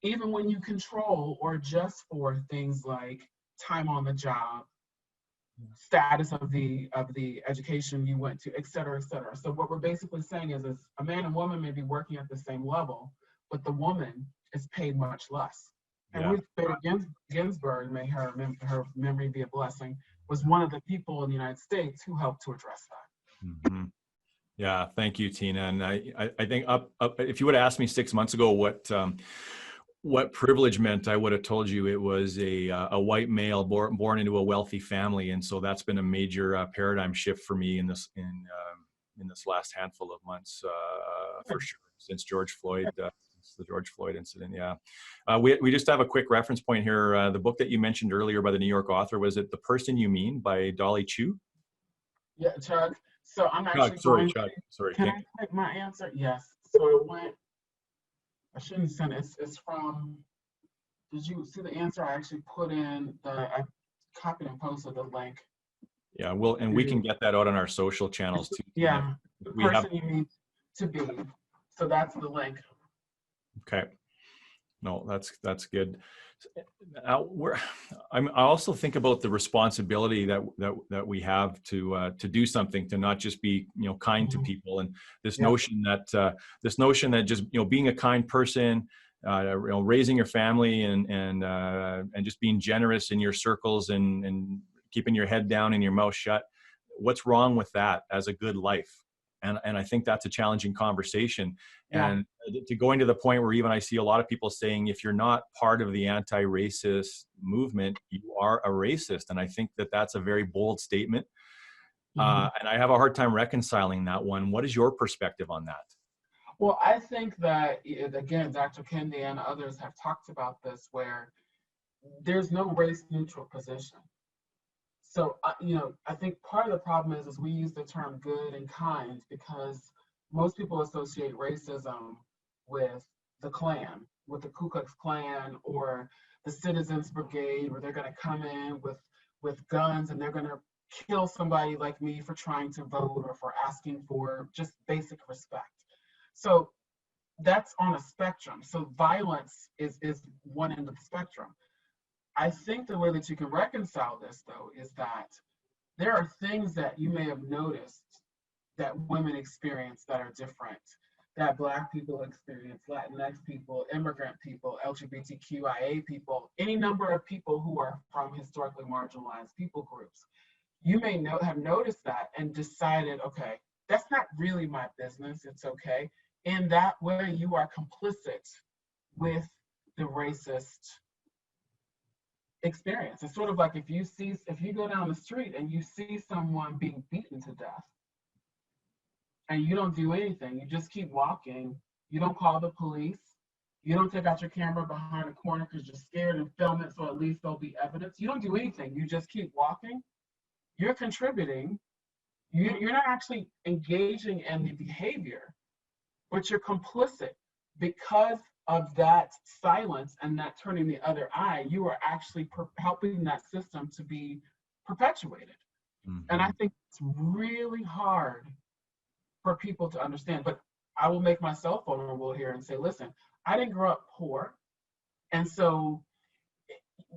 Even when you control or adjust for things like time on the job, status of the education you went to, et cetera, et cetera. So what we're basically saying is a man and woman may be working at the same level, but the woman is paid much less. And Yeah. Ruth Bader Ginsburg, may her memory be a blessing, was one of the people in the United States who helped to address that. Mhm. Yeah, thank you, Tina. And I think if you would have asked me 6 months ago what privilege meant, I would have told you it was a white male born into a wealthy family, and so that's been a major paradigm shift for me in this last handful of months, for sure, since the George Floyd incident. Yeah, we just have a quick reference point here. The book that you mentioned earlier by the New York author, was it The Person You Mean by Dolly Chu? Yeah, Chuck. So I'm Chuck, actually sorry, going Chuck. to, Sorry, can can't. I type my answer? Yes. So I shouldn't send it. It's from, did you see the answer? I actually put in I copied and pasted the link Yeah, we can to, get that out on our social channels too, Tina. yeah, the We have. person you need to be. So that's the link. Okay. No, that's good. Now, I also think about the responsibility that we have to do something, to not just be kind to people, and this Yep. notion that just being a kind person, raising your family and just being generous in your circles and keeping your head down and your mouth shut. What's wrong with that as a good life? And I think that's a challenging conversation. Yeah. And to going to the point where even I see a lot of people saying, if you're not part of the anti-racist movement, you are a racist. And I think that that's a very bold statement. And I have a hard time reconciling that one. What is your perspective on that? Well, I think that, again, Dr. Kendi and others have talked about this, where there's no race neutral position. So, I think part of the problem is we use the term good and kind because most people associate racism with the Klan, with the Ku Klux Klan or the Citizens Brigade, where they're going to come in with guns and they're going to kill somebody like me for trying to vote or for asking for just basic respect. So that's on a spectrum. So violence is one end of the spectrum. I think the way that you can reconcile this, though, is that there are things that you may have noticed that women experience that are different, that Black people experience, Latinx people, immigrant people, LGBTQIA people, any number of people who are from historically marginalized people groups. You may have noticed that and decided, okay, that's not really my business, it's okay. In that way, you are complicit with the racist experience. It's sort of like if you go down the street and you see someone being beaten to death and you don't do anything, you just keep walking, you don't call the police, you don't take out your camera behind a corner because you're scared and film it so at least there'll be evidence. You don't do anything, you just keep walking, you're contributing, you're not actually engaging in the behavior, but you're complicit. Because of that silence and that turning the other eye, you are actually helping that system to be perpetuated. And I think it's really hard for people to understand. But I will make myself vulnerable here and say, listen, I didn't grow up poor. And so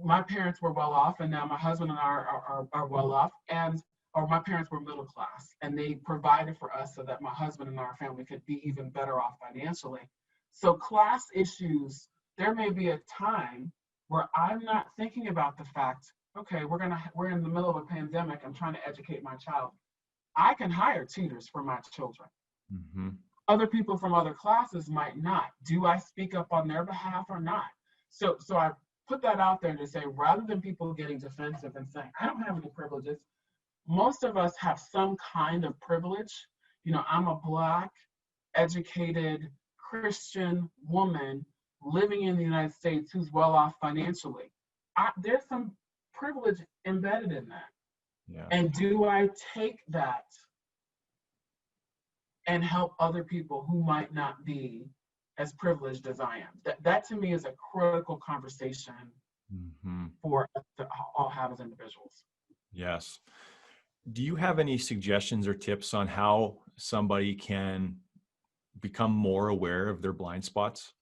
my parents were well off, and now my husband and I are well off. Or my parents were middle class, and they provided for us so that my husband and our family could be even better off financially. So class issues, there may be a time where I'm not thinking about the fact, okay, we're in the middle of a pandemic, I'm trying to educate my child. I can hire tutors for my children. Other people from other classes might not. Do I speak up on their behalf or not? So I put that out there to say, rather than people getting defensive and saying, I don't have any privileges, most of us have some kind of privilege. I'm a Black, educated, Christian woman living in the United States who's well off financially. There's some privilege embedded in that. Yeah. And do I take that and help other people who might not be as privileged as I am? That to me is a critical conversation for us to all have as individuals. Yes. Do you have any suggestions or tips on how somebody can become more aware of their blind spots,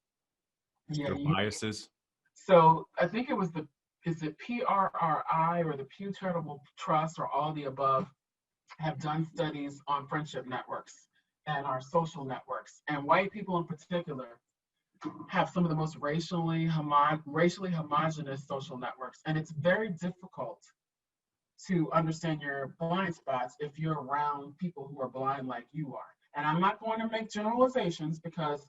their biases? So I think it was is it PRRI or the Pew Charitable Trust or all the above have done studies on friendship networks and our social networks. And white people in particular have some of the most racially homogenous social networks. And it's very difficult to understand your blind spots if you're around people who are blind like you are. And I'm not going to make generalizations because,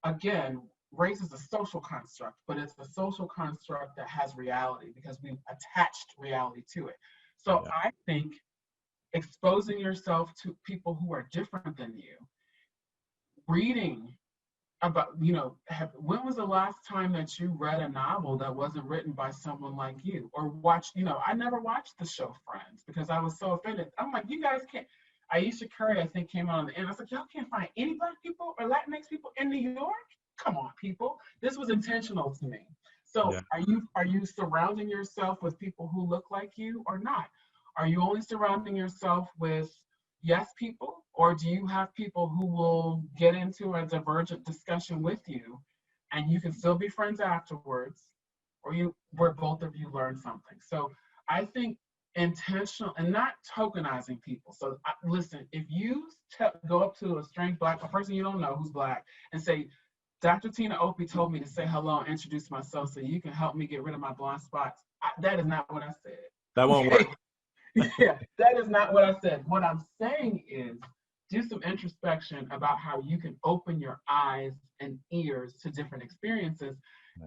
again, race is a social construct, but it's a social construct that has reality because we've attached reality to it. So I think exposing yourself to people who are different than you, reading about, when was the last time that you read a novel that wasn't written by someone like you? Or watched, I never watched the show Friends because I was so offended. I'm like, you guys can't. Aisha Curry, I think, came out on the end. I was like, y'all can't find any Black people or Latinx people in New York? Come on, people. This was intentional to me. So are you surrounding yourself with people who look like you or not? Are you only surrounding yourself with yes people, or do you have people who will get into a divergent discussion with you and you can still be friends afterwards, or where both of you learn something? So I think intentional and not tokenizing people. So listen, if you go up to a strange a person you don't know who's Black and say, Dr. Tina Opie told me to say hello and introduce myself so you can help me get rid of my blind spots. That is not what I said. That won't work. Yeah, that is not what I said. What I'm saying is do some introspection about how you can open your eyes and ears to different experiences.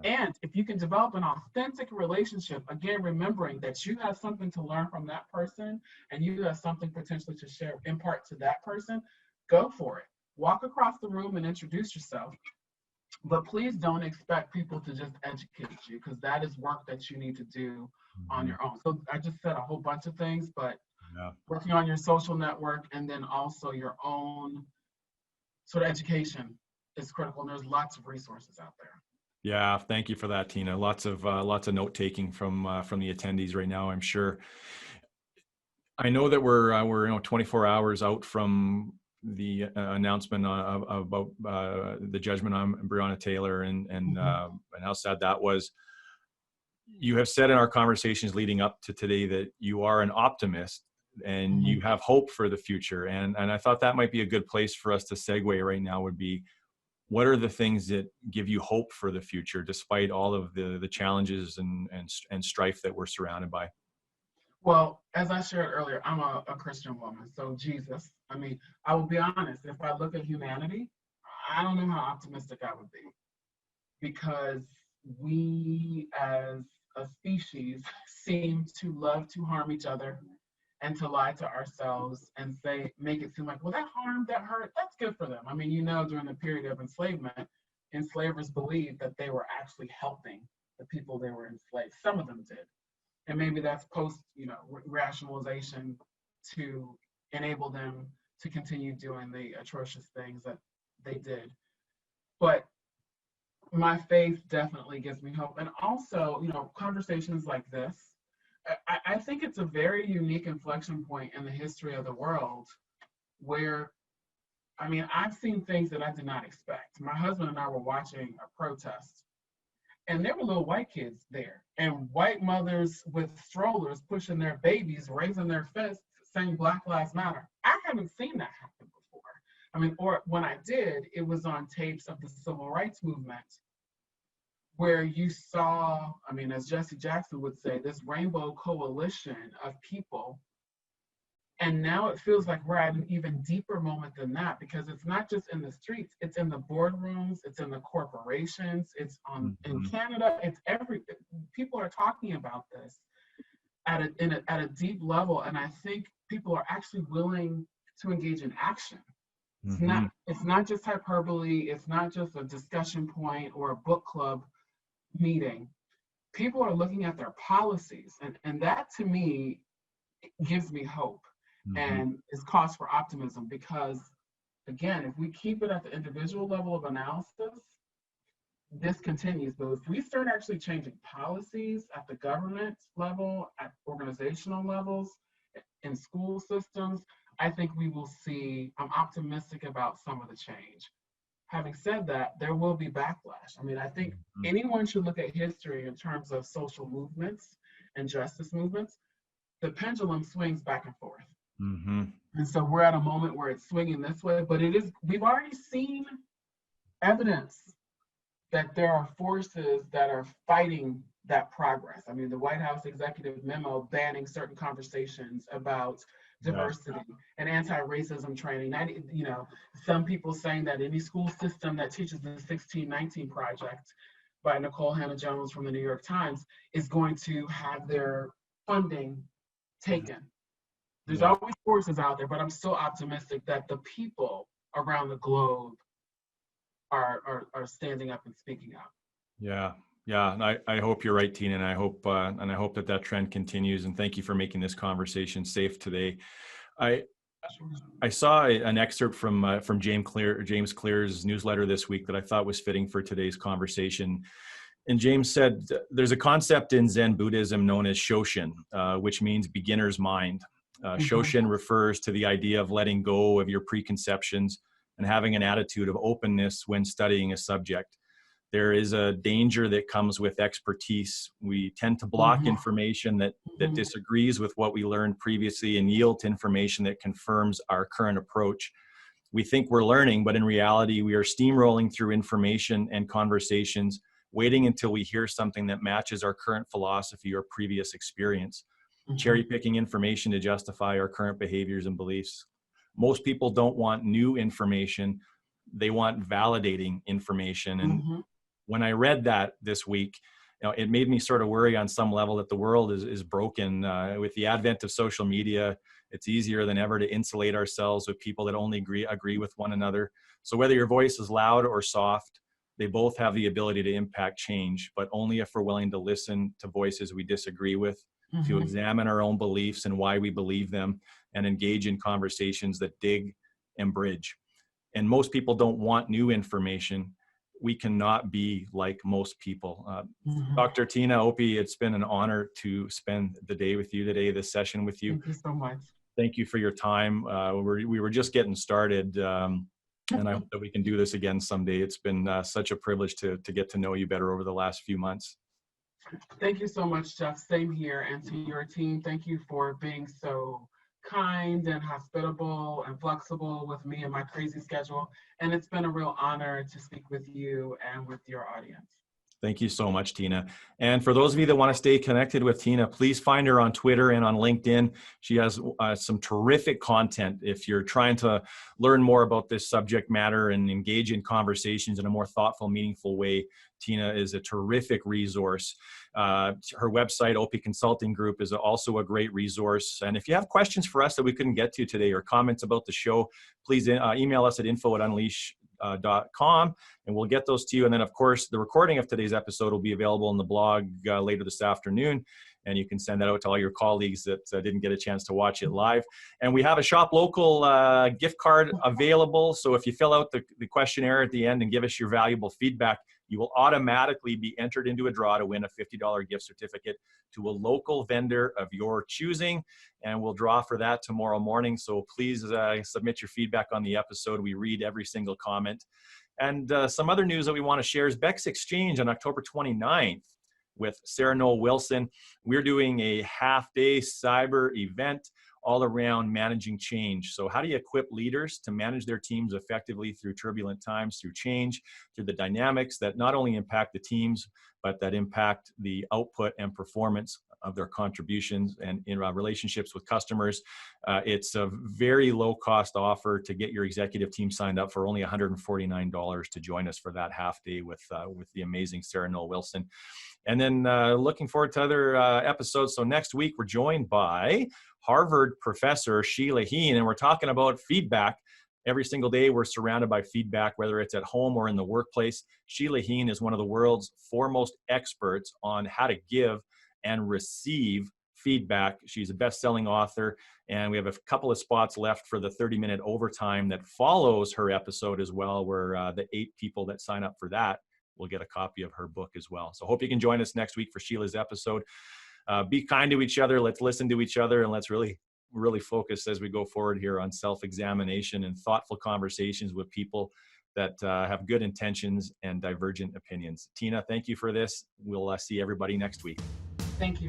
Yeah. And if you can develop an authentic relationship, again, remembering that you have something to learn from that person and you have something potentially to share, impart to that person, go for it. Walk across the room and introduce yourself. But please don't expect people to just educate you, because that is work that you need to do on Mhm. your own. So I just said a whole bunch of things, but Yeah. working on your social network and then also your own sort of education is critical. And there's lots of resources out there. Yeah, thank you for that, Tina. Lots of note taking from the attendees right now, I'm sure. I know that we're 24 hours out from the announcement about the judgment on Breonna Taylor and how sad that was. You have said in our conversations leading up to today that you are an optimist and you have hope for the future. And I thought that might be a good place for us to segue right now. Would be, what are the things that give you hope for the future, despite all of the challenges and strife that we're surrounded by? Well, as I shared earlier, I'm a Christian woman. So Jesus, I mean, I will be honest, if I look at humanity, I don't know how optimistic I would be, because we as a species seem to love to harm each other and to lie to ourselves and say, make it seem like, well, that harm, that hurt, that's good for them. I mean, during the period of enslavement, enslavers believed that they were actually helping the people they were enslaved. Some of them did. And maybe that's post, rationalization to enable them to continue doing the atrocious things that they did. But my faith definitely gives me hope. And also, conversations like this, I think it's a very unique inflection point in the history of the world where, I mean, I've seen things that I did not expect. My husband and I were watching a protest, and there were little white kids there, and white mothers with strollers pushing their babies, raising their fists, saying Black Lives Matter. I haven't seen that happen before. I mean, or when I did, it was on tapes of the civil rights movement, where you saw, I mean, as Jesse Jackson would say, this rainbow coalition of people. And now it feels like we're at an even deeper moment than that, because it's not just in the streets, it's in the boardrooms, it's in the corporations, it's in Canada, it's people are talking about this at a deep level. And I think people are actually willing to engage in action. It's not just hyperbole, it's not just a discussion point or a book club meeting. People are looking at their policies, and that to me gives me hope and is cause for optimism, because again, if we keep it at the individual level of analysis, this continues. But if we start actually changing policies at the government level, at organizational levels, in school systems, I think we will see, I'm optimistic about some of the change. Having said that, there will be backlash. I mean, I think anyone should look at history in terms of social movements and justice movements. The pendulum swings back and forth. And so we're at a moment where it's swinging this way, but we've already seen evidence that there are forces that are fighting that progress. I mean, the White House executive memo banning certain conversations about diversity and anti-racism training. Some people saying that any school system that teaches the 1619 Project by Nicole Hannah-Jones from the New York Times is going to have their funding taken. There's always forces out there, but I'm still optimistic that the people around the globe are standing up and speaking out. Yeah. And I hope you're right, Tina, and I hope that trend continues. And thank you for making this conversation safe today. I saw an excerpt from James Clear's newsletter this week that I thought was fitting for today's conversation. And James said, there's a concept in Zen Buddhism known as Shoshin, which means beginner's mind. Shoshin refers to the idea of letting go of your preconceptions and having an attitude of openness when studying a subject. There is a danger that comes with expertise. We tend to block information that disagrees with what we learned previously and yield to information that confirms our current approach. We think we're learning, but in reality, we are steamrolling through information and conversations, waiting until we hear something that matches our current philosophy or previous experience, cherry picking information to justify our current behaviors and beliefs. Most people don't want new information. They want validating information. And Mhm. when I read that this week, it made me sort of worry on some level that the world is broken. With the advent of social media, it's easier than ever to insulate ourselves with people that only agree with one another. So whether your voice is loud or soft, they both have the ability to impact change, but only if we're willing to listen to voices we disagree with, to Mhm. examine our own beliefs and why we believe them, and engage in conversations that dig and bridge. And most people don't want new information. We cannot be like most people. Mhm. Dr. Tina, Opie, it's been an honor to spend the day with you today, this session with you. Thank you so much. Thank you for your time. We were just getting started, and I hope that we can do this again someday. It's been such a privilege to get to know you better over the last few months. Thank you so much, Jeff. Same here. And to your team, thank you for being so kind and hospitable and flexible with me and my crazy schedule. And it's been a real honor to speak with you and with your audience. Thank you so much, Tina. And for those of you that want to stay connected with Tina, please find her on Twitter and on LinkedIn. She has some terrific content. If you're trying to learn more about this subject matter and engage in conversations in a more thoughtful, meaningful way, Tina is a terrific resource. Her website, Opie Consulting Group, is also a great resource. And if you have questions for us that we couldn't get to today or comments about the show, please email us at info@unleash.com, and we'll get those to you. And then, of course, the recording of today's episode will be available on the blog later this afternoon, and you can send that out to all your colleagues that didn't get a chance to watch it live. And we have a Shop Local gift card available, so if you fill out the questionnaire at the end and give us your valuable feedback, you will automatically be entered into a draw to win a $50 gift certificate to a local vendor of your choosing. And we'll draw for that tomorrow morning. So please submit your feedback on the episode. We read every single comment. And some other news that we want to share is Beck's Exchange on October 29th with Sarah Noel Wilson. We're doing a half-day cyber event all around managing change. So how do you equip leaders to manage their teams effectively through turbulent times, through change, through the dynamics that not only impact the teams, but that impact the output and performance of their contributions and in relationships with customers. It's a very low-cost offer to get your executive team signed up for only $149 to join us for that half day with the amazing Sarah Noel Wilson. And then looking forward to other episodes. So next week, we're joined by Harvard professor Sheila Heen, and we're talking about feedback. Every single day, we're surrounded by feedback, whether it's at home or in the workplace. Sheila Heen is one of the world's foremost experts on how to give and receive feedback. She's a best-selling author, and we have a couple of spots left for the 30-minute overtime that follows her episode as well, where the 8 people that sign up for that will get a copy of her book as well. So hope you can join us next week for Sheila's episode. Be kind to each other. Let's listen to each other, and let's really focus as we go forward here on self-examination and thoughtful conversations with people that have good intentions and divergent opinions. Tina, thank you for this. We'll see everybody next week. Thank you.